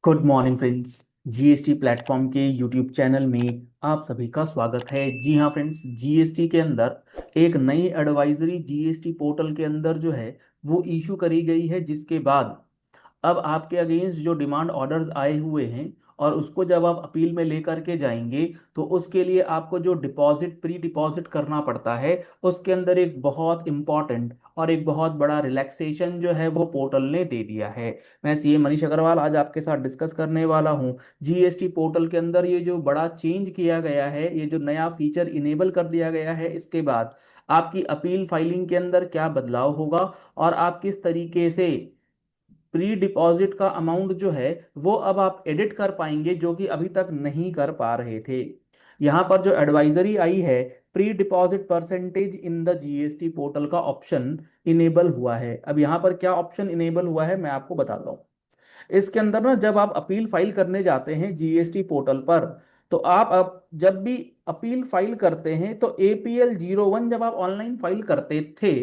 Good morning friends. GST platform के YouTube channel में आप सभी का स्वागत है। जी हाँ फ्रेंड्स, जीएसटी के अंदर एक नई एडवाइजरी जीएसटी पोर्टल के अंदर जो है वो इशू करी गई है, जिसके बाद अब आपके अगेंस्ट जो डिमांड ऑर्डर्स आए हुए हैं और उसको जब आप अपील में लेकर के जाएंगे तो उसके लिए आपको जो डिपॉजिट प्री डिपॉजिट करना पड़ता है, उसके अंदर एक बहुत इंपॉर्टेंट और एक बहुत बड़ा रिलैक्सेशन जो है वो पोर्टल ने दे दिया है। मैं सीए मनीष अग्रवाल आज आपके साथ डिस्कस करने वाला हूँ। जीएसटी पोर्टल के अंदर ये जो बड़ा चेंज किया गया है, ये जो नया फीचर इनेबल कर दिया गया है, इसके बाद आपकी अपील फाइलिंग के अंदर क्या बदलाव होगा और आप किस तरीके से प्री डिपॉजिट का अमाउंट जो है वो अब आप एडिट कर पाएंगे, जो कि अभी तक नहीं कर पा रहे थे। यहाँ पर जो एडवाइजरी आई है, pre deposit percentage in the GST portal का ऑप्शन इनेबल हुआ है। अब यहाँ पर क्या ऑप्शन इनेबल हुआ है मैं आपको बताता हूँ। इसके अंदर ना, जब आप अपील फाइल करने जाते हैं जीएसटी पोर्टल पर, तो आप अब जब भी अपील फाइल करते हैं तो APL 01 जब आप ऑनलाइन फाइल करते थे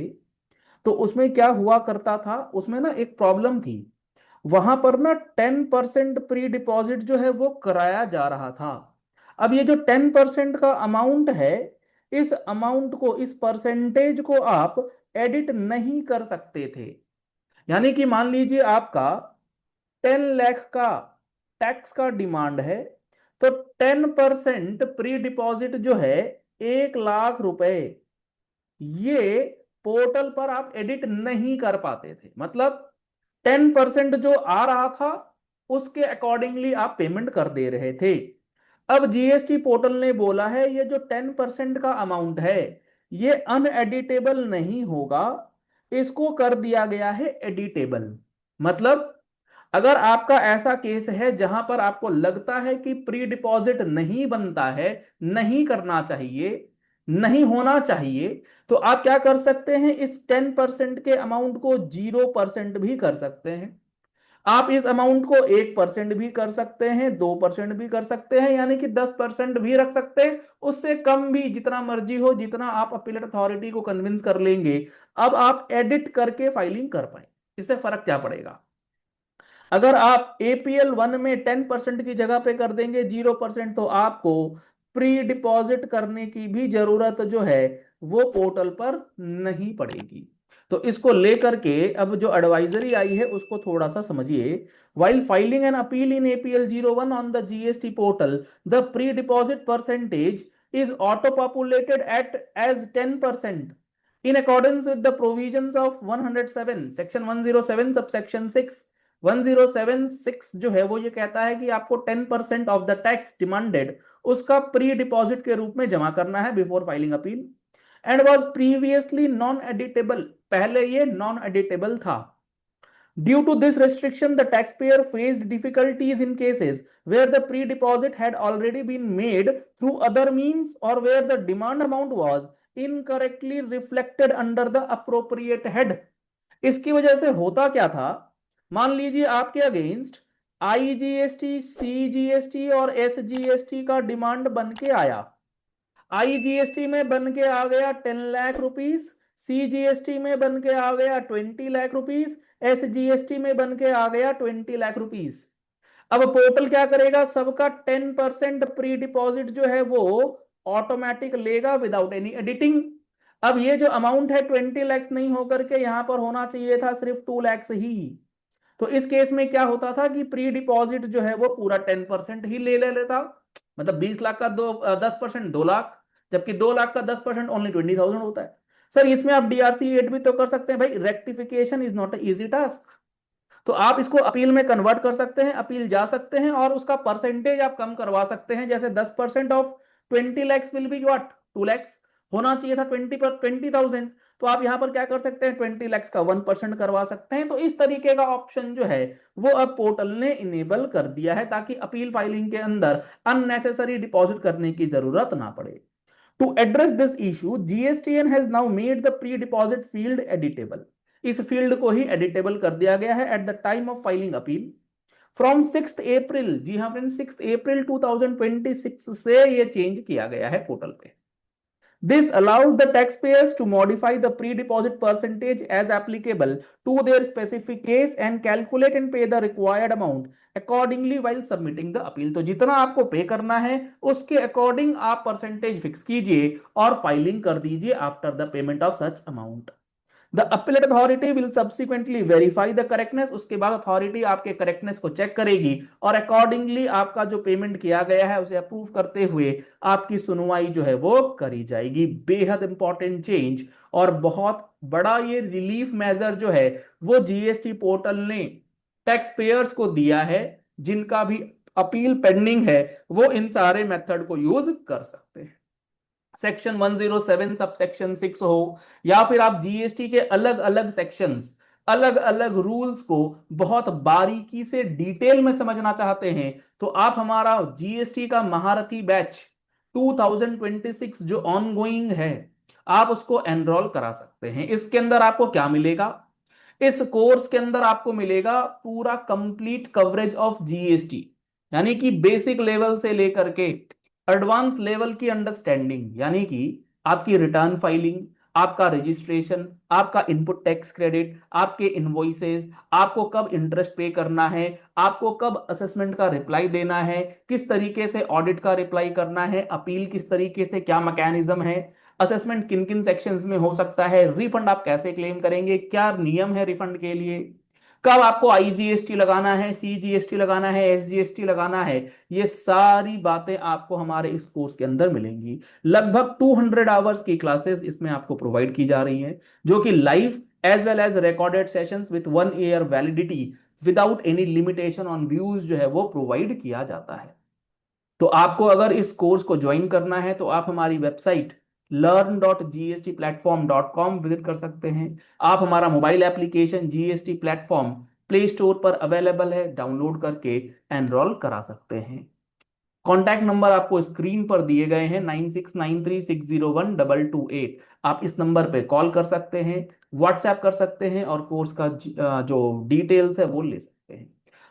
तो उसमें क्या हुआ करता था, उसमें ना एक प्रॉब्लम थी। वहां पर ना 10% प्री डिपॉजिट जो है वो कराया जा रहा था। अब ये जो 10% का अमाउंट है, इस अमाउंट को, इस परसेंटेज को आप एडिट नहीं कर सकते थे। यानी कि मान लीजिए आपका 10 लाख का टैक्स का डिमांड है, तो 10% प्री डिपॉजिट जो है 1 लाख रुपए, ये पोर्टल पर आप एडिट नहीं कर पाते थे। मतलब 10% जो आ रहा था उसके अकॉर्डिंगली आप पेमेंट कर दे रहे थे। अब जीएसटी पोर्टल ने बोला है ये जो 10% का अमाउंट है ये अनएडिटेबल नहीं होगा, इसको कर दिया गया है एडिटेबल। मतलब अगर आपका ऐसा केस है जहां पर आपको लगता है कि प्री डिपॉजिट नहीं बनता है, नहीं करना चाहिए, नहीं होना चाहिए, तो आप क्या कर सकते हैं, इस 10% के अमाउंट को 0% भी कर सकते हैं। आप इस अमाउंट को 1% भी कर सकते हैं, 2% भी कर सकते हैं, यानी कि 10% भी रख सकते हैं। उससे कम भी जितना मर्जी हो, जितना आप अपीलेट अथॉरिटी को कन्विंस कर लेंगे। अब आप एडिट करके फाइलिंग कर पाए, इससे फर्क क्या पड़ेगा। अगर आप APL 1 में 10% की जगह पे कर देंगे 0%, तो आपको प्री डिपॉजिट करने की भी जरूरत जो है वो पोर्टल पर नहीं पड़ेगी। तो इसको लेकर के अब जो एडवाइजरी आई है उसको थोड़ा सा समझिए। While filing an appeal in APL 01 on the GST portal, the pre deposit percentage is auto populated at as 10% in accordance with the provisions of 107 section 107 subsection 6। 1076 जो है वो ये कहता है कि आपको 10% ऑफ द टैक्स डिमांडेड उसका pre deposit के रूप में जमा करना है before filing appeal, and was previously non editable. पहले ये नॉन एडिटेबल था। Due to this restriction, the taxpayer faced difficulties in cases where the pre-deposit had already been made through other means or where the demand amount was incorrectly reflected under the appropriate head। इसकी वजह से होता क्या था, मान लीजिए आपके against IGST, CGST और SGST का डिमांड बन के आया। IGST में बन के आ गया 10 लाख रुपीस, CGST में बन के आ गया 20 लाख रुपीस, SGST में बन के आ गया 20 लाख रुपीस। अब पोर्टल क्या करेगा, सबका 10% प्री डिपॉजिट जो है वो ऑटोमेटिक लेगा विदाउट एनी एडिटिंग। अब ये जो अमाउंट है 20 लैक्स नहीं होकर के यहां पर होना चाहिए था सिर्फ 2 लैक्स ही। तो इस केस में क्या होता था कि प्री डिपॉजिट जो है वो पूरा 10% ही ले लेता। मतलब 20 लाख का 10% 2 लाख, जबकि 2 लाख का 10% ओनली 20,000 होता है। सर इसमें आप DRC 8 भी तो कर सकते हैं भाई। Rectification is not easy task. तो आप इसको अपील में कन्वर्ट कर सकते हैं, अपील जा सकते हैं और उसका परसेंटेज आप कम करवा सकते हैं। जैसे 10% of 20 lakhs will be what, 2 lakhs. होना चाहिए था 20,000, तो आप यहां पर क्या कर सकते हैं, 20 लैक्स का 1% करवा सकते हैं। तो इस तरीके का ऑप्शन जो है वो अब पोर्टल ने इनेबल कर दिया है, ताकि अपील फाइलिंग के अंदर अननेसेसरी डिपॉजिट करने की जरूरत ना पड़े। To address this issue, GSTN has now made the pre deposit field editable. इस फील्ड को ही एडिटेबल कर दिया गया है at the time of filing appeal from 6 April. जी हाँ फ्रेंड्स, 6 अप्रैल 2026 से ये चेंज किया गया है पोर्टल पे। This allows the taxpayers to modify the pre-deposit percentage as applicable to their specific case and calculate and pay the required amount accordingly while submitting the appeal. तो जितना आपको पे करना है उसके अकॉर्डिंग आप परसेंटेज फिक्स कीजिए और फाइलिंग कर दीजिए after the payment of such amount. The appellate authority will subsequently verify the correctness. उसके बाद अथॉरिटी आपके करेक्टनेस को चेक करेगी और अकॉर्डिंगली आपका जो पेमेंट किया गया है उसे अप्रूव करते हुए आपकी सुनवाई जो है वो करी जाएगी. बेहद इंपॉर्टेंट चेंज और बहुत बड़ा ये रिलीफ मेजर जो है वो जीएसटी पोर्टल ने टैक्स पेयर्स को दिया है. जिनका भी अपील पेंडिंग है वो इन सारे मेथड को यूज कर सकते हैं. सेक्शन 107 सब सेक्शन 6 हो या फिर आप जीएसटी के अलग अलग सेक्शंस, अलग अलग रूल्स को बहुत बारीकी से डिटेल में समझना चाहते हैं तो आप हमारा जीएसटी का महारथी बैच 2026 जो ऑनगोइंग है आप उसको एनरोल करा सकते हैं. इसके अंदर आपको क्या मिलेगा? इस कोर्स के अंदर आपको मिलेगा पूरा कंप्लीट कवरेज ऑफ जीएसटी, यानी कि बेसिक लेवल से लेकर के एडवांस लेवल की अंडरस्टैंडिंग, यानी कि आपकी रिटर्न फाइलिंग, आपका रजिस्ट्रेशन, आपका इनपुट टैक्स क्रेडिट, आपके इनवॉइसेस, आपको कब इंटरेस्ट पे करना है, आपको कब असेसमेंट का रिप्लाई देना है, किस तरीके से ऑडिट का रिप्लाई करना है, अपील किस तरीके से, क्या मैकेनिज्म है, असेसमेंट किन किन सेक्शंस में हो सकता है, रिफंड आप कैसे क्लेम करेंगे, क्या नियम है रिफंड के लिए, कब आपको आईजीएसटी लगाना है, सीजीएसटी लगाना है, एसजीएसटी लगाना है, ये सारी बातें आपको हमारे इस कोर्स के अंदर मिलेंगी. लगभग 200 आवर्स की क्लासेस इसमें आपको प्रोवाइड की जा रही हैं जो कि live as well as recorded sessions with 1 year validity without any limitation on views जो है वो प्रोवाइड किया जाता है. तो आपको अगर इस कोर्स को ज्वाइन करना है तो आप हमारी वेबसाइट learn.gstplatform.com विजिट कर सकते हैं. आप हमारा mobile application GST platform play store पर अवेलेबल है, डाउनलोड करके एनरोल करा सकते हैं. कॉन्टैक्ट नंबर आपको स्क्रीन पर दिए गए हैं 9693601228. आप इस नंबर पे कॉल कर सकते हैं, व्हाट्सएप कर सकते हैं और कोर्स का जो डिटेल्स है वो ले सकते हैं.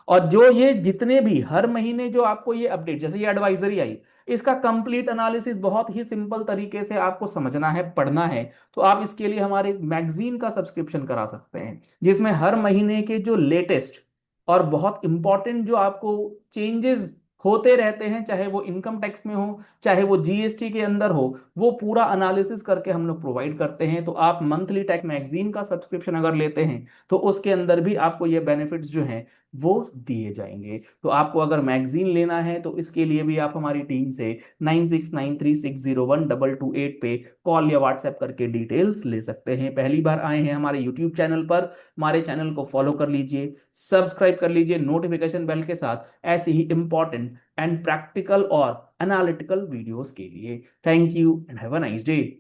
और जो ये जितने भी हर महीने जो आपको ये अपडेट, जैसे ये एडवाइजरी आई, इसका कंप्लीट एनालिसिस बहुत ही सिंपल तरीके से आपको समझना है, पढ़ना है तो आप इसके लिए हमारे मैगजीन का सब्सक्रिप्शन करा सकते हैं जिसमें हर महीने के जो लेटेस्ट और बहुत इंपॉर्टेंट जो आपको चेंजेस होते रहते हैं, चाहे वो इनकम टैक्स में हो चाहे वो जीएसटी के अंदर हो, वो पूरा एनालिसिस करके हम लोग प्रोवाइड करते हैं. तो आप मंथली टैक्स मैगजीन का सब्सक्रिप्शन अगर लेते हैं तो उसके अंदर भी आपको ये बेनिफिट्स जो हैं वो दिए जाएंगे. तो आपको अगर मैगजीन लेना है तो इसके लिए भी आप हमारी टीम से 9693601228 पे कॉल या व्हाट्सएप करके डिटेल्स ले सकते हैं. पहली बार आए हैं हमारे यूट्यूब चैनल पर, हमारे चैनल को फॉलो कर लीजिए, सब्सक्राइब कर लीजिए नोटिफिकेशन बेल के साथ ऐसे ही इंपॉर्टेंट एंड प्रैक्टिकल और एनालिटिकल वीडियोस के लिए. Thank you and have a nice day.